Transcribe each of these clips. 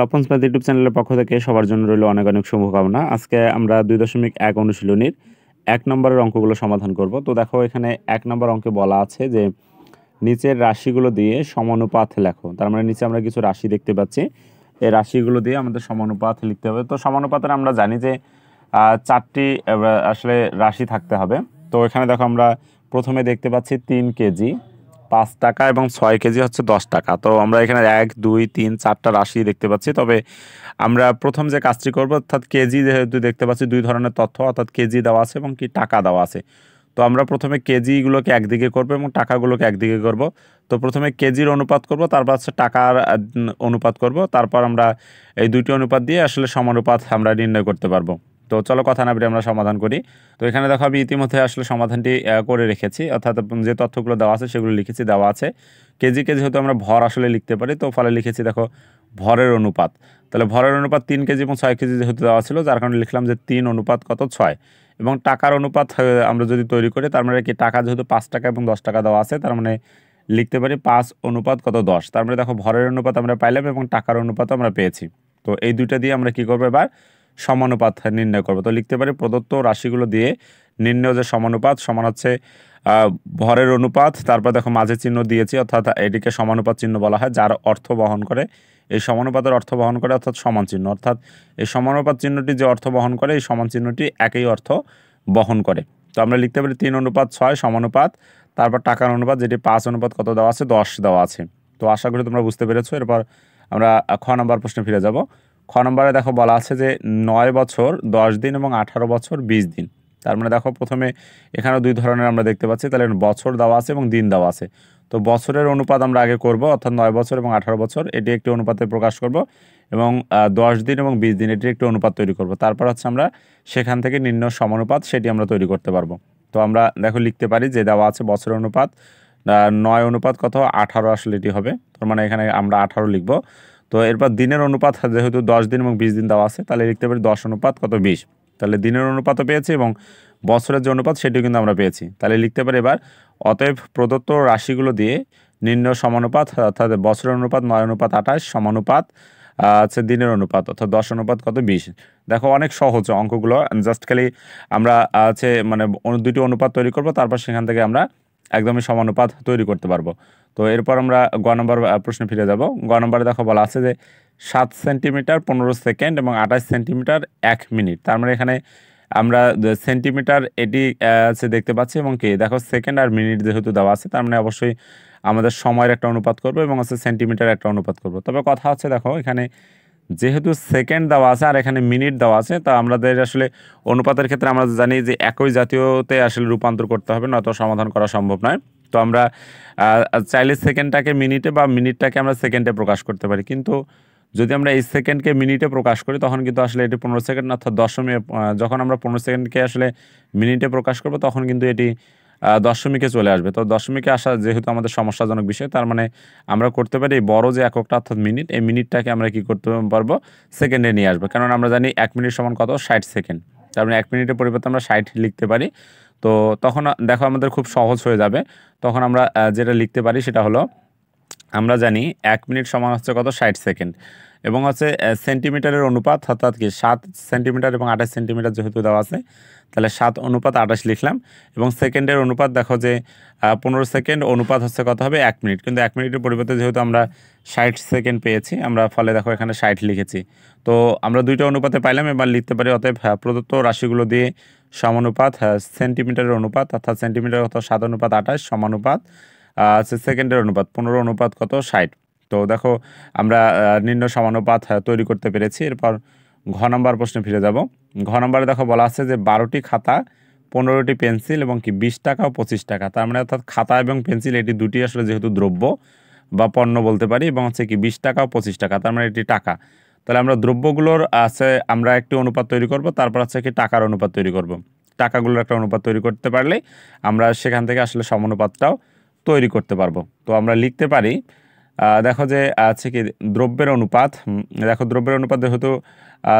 Tapan smart YouTube চ্যানেলের পক্ষ থেকে সবার জন্য রইল অনেক অনেক শুভকামনা। আজকে আমরা 2.1 অনুশীলনীর 1 নম্বরের অঙ্কগুলো সমাধান করব। তো দেখো এখানে 1 নম্বর অঙ্কে বলা আছে যে নিচের রাশিগুলো দিয়ে সমানুপাত লেখো। তার মানে নিচে আমরা কিছু রাশি দেখতে পাচ্ছি, এই রাশিগুলো দিয়ে আমাদের সমানুপাত লিখতে হবে। তো সমানুপাতের আমরা জানি যে 4টি আসলে রাশি থাকতে হবে। তো এখানে দেখো আমরা প্রথমে দেখতে পাচ্ছি 3 কেজি 5 টাকা এবং 6 কেজি হচ্ছে 10 টাকা। তো আমরা এখানে 1 2 3 4টা রাশি দেখতে পাচ্ছি। তবে আমরা প্রথম যে কাজটি করব, অর্থাৎ কেজি যেহেতু দেখতে পাচ্ছি দুই ধরনের তথ্য, অর্থাৎ কেজি দেওয়া আছে এবং কি টাকা দেওয়া আছে। তো আমরা প্রথমে কেজিগুলোকে একদিকে করব এবং টাকাগুলোকে একদিকে করব। তো প্রথমে কেজির অনুপাত করব, তারপর হচ্ছে টাকার অনুপাত করব, তারপর আমরা এই দুইটি অনুপাত দিয়ে আসলে সমানুপাত আমরা নির্ণয় করতে পারবো। তো চলো কথা না বেরিয়ে আমরা সমাধান করি। তো এখানে দেখো আমি ইতিমধ্যে আসলে সমাধানটি করে রেখেছি, অর্থাৎ যে তথ্যগুলো দেওয়া আছে সেগুলো লিখেছি। দেওয়া আছে কেজি যেহেতু আমরা ভর আসলে লিখতে পারি, তো ফলে লিখেছি দেখো ভরের অনুপাত। তাহলে ভরের অনুপাত 3 কেজি এবং 6 কেজি যেহেতু দেওয়া ছিল, যার কারণে লিখলাম যে 3 অনুপাত কত 6। এবং টাকার অনুপাত আমরা যদি তৈরি করি, তার মানে কি টাকা যেহেতু 5 টাকা এবং 10 টাকা দেওয়া আছে, তার মানে লিখতে পারি 5 অনুপাত কত 10। তার মানে দেখো ভরের অনুপাত আমরা পাইলাম এবং টাকার অনুপাত আমরা পেয়েছি। তো এই দুইটা দিয়ে আমরা কি করবো, এবার সমানুপাত নির্ণয় করবো। তো লিখতে পারি প্রদত্ত রাশিগুলো দিয়ে নির্ণয় যে সমানুপাত সমান হচ্ছে ভরের অনুপাত, তারপর দেখো মাঝে চিহ্ন দিয়েছি, অর্থাৎ এটিকে সমানুপাত চিহ্ন বলা হয়, যার অর্থ বহন করে, এই সমানুপাতের অর্থ বহন করে অর্থাৎ সমান চিহ্ন, অর্থাৎ এই সমানুপাত চিহ্নটি যে অর্থ বহন করে এই সমান চিহ্নটি একই অর্থ বহন করে। তো আমরা লিখতে পারি 3 অনুপাত 6 সমানুপাত, তারপর টাকার অনুপাত যেটি 5 অনুপাত কত দেওয়া আছে 10 দেওয়া আছে। তো আশা করি তোমরা বুঝতে পেরেছো। এরপর আমরা খ নম্বর প্রশ্নে ফিরে যাব। খ নম্বরে দেখো বলা আছে যে 9 বছর 10 দিন এবং 18 বছর 20 দিন। তার মানে দেখো প্রথমে এখানে দুই ধরনের আমরা দেখতে পাচ্ছি, তাহলে বছর দেওয়া আছে এবং দিন দেওয়া আছে। তো বছরের অনুপাত আমরা আগে করব, অর্থাৎ 9 বছর এবং 18 বছর এটি একটি অনুপাতে প্রকাশ করব, এবং 10 দিন এবং 20 দিন এটি একটি অনুপাত তৈরি করব। তারপর হচ্ছে আমরা সেখান থেকে নির্ণয় সমানুপাত সেটি আমরা তৈরি করতে পারবো। তো আমরা দেখো লিখতে পারি যে দেওয়া আছে বছরের অনুপাত 9 অনুপাত কত 18 আসলে এটি হবে, তার মানে এখানে আমরা 18 লিখব। তো এরপর দিনের অনুপাত যেহেতু 10 দিন এবং 20 দিন দেওয়া আছে, তাহলে লিখতে পারি 10 অনুপাত কত 20। তাহলে দিনের অনুপাতও পেয়েছি এবং বছরের যে অনুপাত সেটিও কিন্তু আমরা পেয়েছি। তাহলে লিখতে পারি এবার অতএব প্রদত্ত রাশিগুলো দিয়ে নির্ণয় সমানুপাত, অর্থাৎ বছরের অনুপাত 9 অনুপাত 28 সমানুপাত আছে দিনের অনুপাত, অর্থাৎ 10 অনুপাত কত 20। দেখো অনেক সহজ অঙ্কগুলো, জাস্ট খালি আমরা আছে মানে দুটি অনুপাত তৈরি করব, তারপর সেখান থেকে আমরা একদমই সমানুপাত তৈরি করতে পারবো। তো এরপর আমরা গ নম্বর প্রশ্নে ফিরে যাব। গ নম্বরে দেখো বলা আছে যে 7 সেন্টিমিটার 15 সেকেন্ড এবং 28 সেন্টিমিটার 1 মিনিট। তার মানে এখানে আমরা সেন্টিমিটার এটি আছে দেখতে পাচ্ছি, এবং কি দেখো সেকেন্ড আর মিনিট যেহেতু দেওয়া আছে, তার মানে অবশ্যই আমাদের সময়ের একটা অনুপাত করব এবং হচ্ছে সেন্টিমিটার একটা অনুপাত করব। তবে কথা হচ্ছে দেখো এখানে যেহেতু সেকেন্ড দেওয়া আছে আর এখানে মিনিট দেওয়া আছে, তা আমাদের আসলে অনুপাতের ক্ষেত্রে আমরা জানি যে একই জাতীয়তে আসলে রূপান্তর করতে হবে, নয়তো সমাধান করা সম্ভব নয়। তো আমরা চাইলে সেকেন্ডটাকে মিনিটে বা মিনিটটাকে আমরা সেকেন্ডে প্রকাশ করতে পারি, কিন্তু যদি আমরা এই সেকেন্ডকে মিনিটে প্রকাশ করি তখন কিন্তু আসলে এটি 15 সেকেন্ড, অর্থাৎ দশমিক যখন আমরা 15 সেকেন্ডকে আসলে মিনিটে প্রকাশ করব তখন কিন্তু এটি দশমিকে চলে আসবে। তো দশমিকে আসা যেহেতু আমাদের সমস্যাজনক বিষয়, তার মানে আমরা করতে পারি এই বড় যে এককটা অর্থাৎ মিনিট, এই মিনিটটাকে আমরা কি করতে পারবো সেকেন্ডে নিয়ে আসবো, কারণ আমরা জানি 1 মিনিট সমান কত 60 সেকেন্ড। তার মানে 1 মিনিটের পরিবর্তে আমরা 60 লিখতে পারি। তো তখন দেখো আমাদের খুব সহজ হয়ে যাবে। তখন আমরা যেটা লিখতে পারি সেটা হলো, আমরা জানি 1 মিনিট সমান হচ্ছে কত 60 সেকেন্ড, এবং হচ্ছে সেন্টিমিটারের অনুপাত অর্থাৎ কি 7 সেন্টিমিটার এবং 28 সেন্টিমিটার যেহেতু দেওয়া আছে, তাহলে 7 অনুপাত 28 লিখলাম। এবং সেকেন্ডের অনুপাত দেখো যে 15 সেকেন্ড অনুপাত হচ্ছে কত হবে 1 মিনিট, কিন্তু 1 মিনিটের পরিবর্তে যেহেতু আমরা 60 সেকেন্ড পেয়েছি, আমরা ফলে দেখো এখানে 60 লিখেছি। তো আমরা দুইটা অনুপাতে পাইলাম, এবার লিখতে পারি অতএব প্রদত্ত রাশিগুলো দিয়ে সমানুপাত সেন্টিমিটারের অনুপাত, অর্থাৎ সেন্টিমিটার কত 7 অনুপাত 28 সমানুপাত আছে সেকেন্ডের অনুপাত 15 অনুপাত কত 60। তো দেখো আমরা নির্ণয় সমানুপাত তৈরি করতে পেরেছি। এরপর ঘ নম্বর প্রশ্নে ফিরে যাব। ঘ নম্বরে দেখো বলা আছে যে 12টি খাতা 15টি পেন্সিল এবং কি 20 টাকা ও 25 টাকা। তার মানে অর্থাৎ খাতা এবং পেন্সিল এটি দুটি আসলে যেহেতু দ্রব্য বা পণ্য বলতে পারি, এবং হচ্ছে কি 20 টাকা ও 25 টাকা, তার মানে এটি টাকা। তাহলে আমরা দ্রব্যগুলোর আছে আমরা একটি অনুপাত তৈরি করব, তারপর হচ্ছে কি টাকার অনুপাত তৈরি করব। টাকাগুলোর একটা অনুপাত তৈরি করতে পারলে আমরা সেখান থেকে আসলে সমানুপাতটাও তৈরি করতে পারবো। তো আমরা লিখতে পারি দেখো যে আছে কি দ্রব্যের অনুপাত, দেখো দ্রব্যের অনুপাত যেহেতু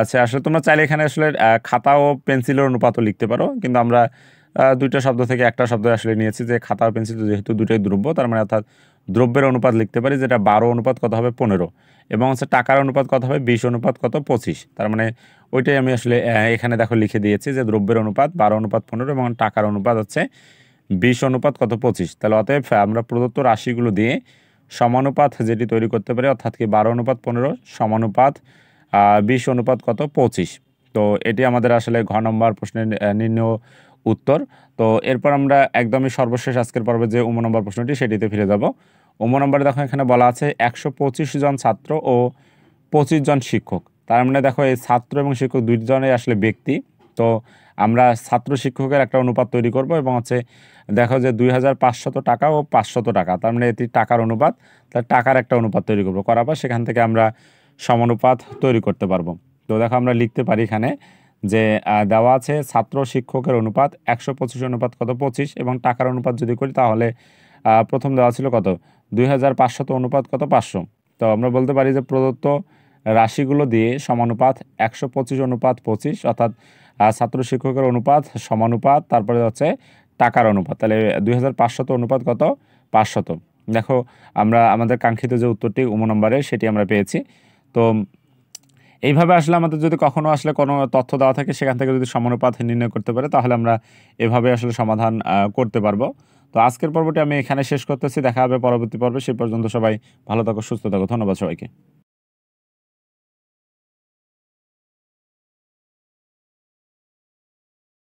আছে, আসলে তোমরা চাইলে এখানে আসলে খাতা ও পেন্সিলের অনুপাতও লিখতে পারো, কিন্তু আমরা দুইটা শব্দ থেকে একটা শব্দ আসলে নিয়েছি যে খাতা ও পেন্সিল যেহেতু দুটোই দ্রব্য, তার মানে অর্থাৎ দ্রব্যের অনুপাত লিখতে পারি, যেটা 12 অনুপাত কত হবে 15, এবং হচ্ছে টাকার অনুপাত কত হবে 20 অনুপাত কত 25। তার মানে ওইটাই আমি আসলে এখানে দেখো লিখে দিয়েছি যে দ্রব্যের অনুপাত 12 অনুপাত 15 এবং টাকার অনুপাত হচ্ছে 20 অনুপাত কত 25। তাহলে অতএব আমরা প্রদত্ত রাশিগুলো দিয়ে সমানুপাত যেটি তৈরি করতে পারি, অর্থাৎ কি 12 অনুপাত 15 সমানুপাত 20 অনুপাত কত 25। তো এটি আমাদের আসলে ঘ নম্বর প্রশ্নের নির্ণয় উত্তর। তো এরপর আমরা একদমই সর্বশেষ আজকের পর্বে যে নম্বর প্রশ্নটি সেটিতে ফিরে যাব। নম্বরে দেখো এখানে বলা আছে 125 জন ছাত্র ও 25 জন শিক্ষক। তার মানে দেখো এই ছাত্র এবং শিক্ষক দুইজনেই আসলে ব্যক্তি। তো আমরা ছাত্র শিক্ষকের একটা অনুপাত তৈরি করব এবং হচ্ছে দেখো যে 2500 টাকা ও 500 টাকা, তার মানে এটি টাকার অনুপাত, তার টাকার একটা অনুপাত তৈরি করবো, করার পর সেখান থেকে আমরা সমানুপাত তৈরি করতে পারবো। তো দেখো আমরা লিখতে পারি এখানে যে দেওয়া আছে ছাত্র শিক্ষকের অনুপাত 125 অনুপাত কত 25, এবং টাকার অনুপাত যদি করি তাহলে প্রথম দেওয়া ছিল কত 2500 অনুপাত কত 500। তো আমরা বলতে পারি যে প্রদত্ত রাশিগুলো দিয়ে সমানুপাত 125 অনুপাত 25, অর্থাৎ ছাত্র শিক্ষকের অনুপাত সমানুপাত তারপরে হচ্ছে টাকার অনুপাত, তাহলে 2500 অনুপাত কত 500। দেখো আমরা আমাদের কাঙ্ক্ষিত যে উত্তরটি নম্বরে সেটি আমরা পেয়েছি। তো এইভাবে আসলে আমাদের যদি কখনো আসলে কোনো তথ্য দেওয়া থাকে সেখান থেকে যদি সমানুপাত নির্ণয় করতে পারে তাহলে আমরা এভাবে আসলে সমাধান করতে পারবো। তো আজকের পর্বটি আমি এখানে শেষ করতেছি, দেখা হবে পরবর্তী পর্বে। সে পর্যন্ত সবাই ভালো থাকো, সুস্থ থাকো, ধন্যবাদ সবাইকে।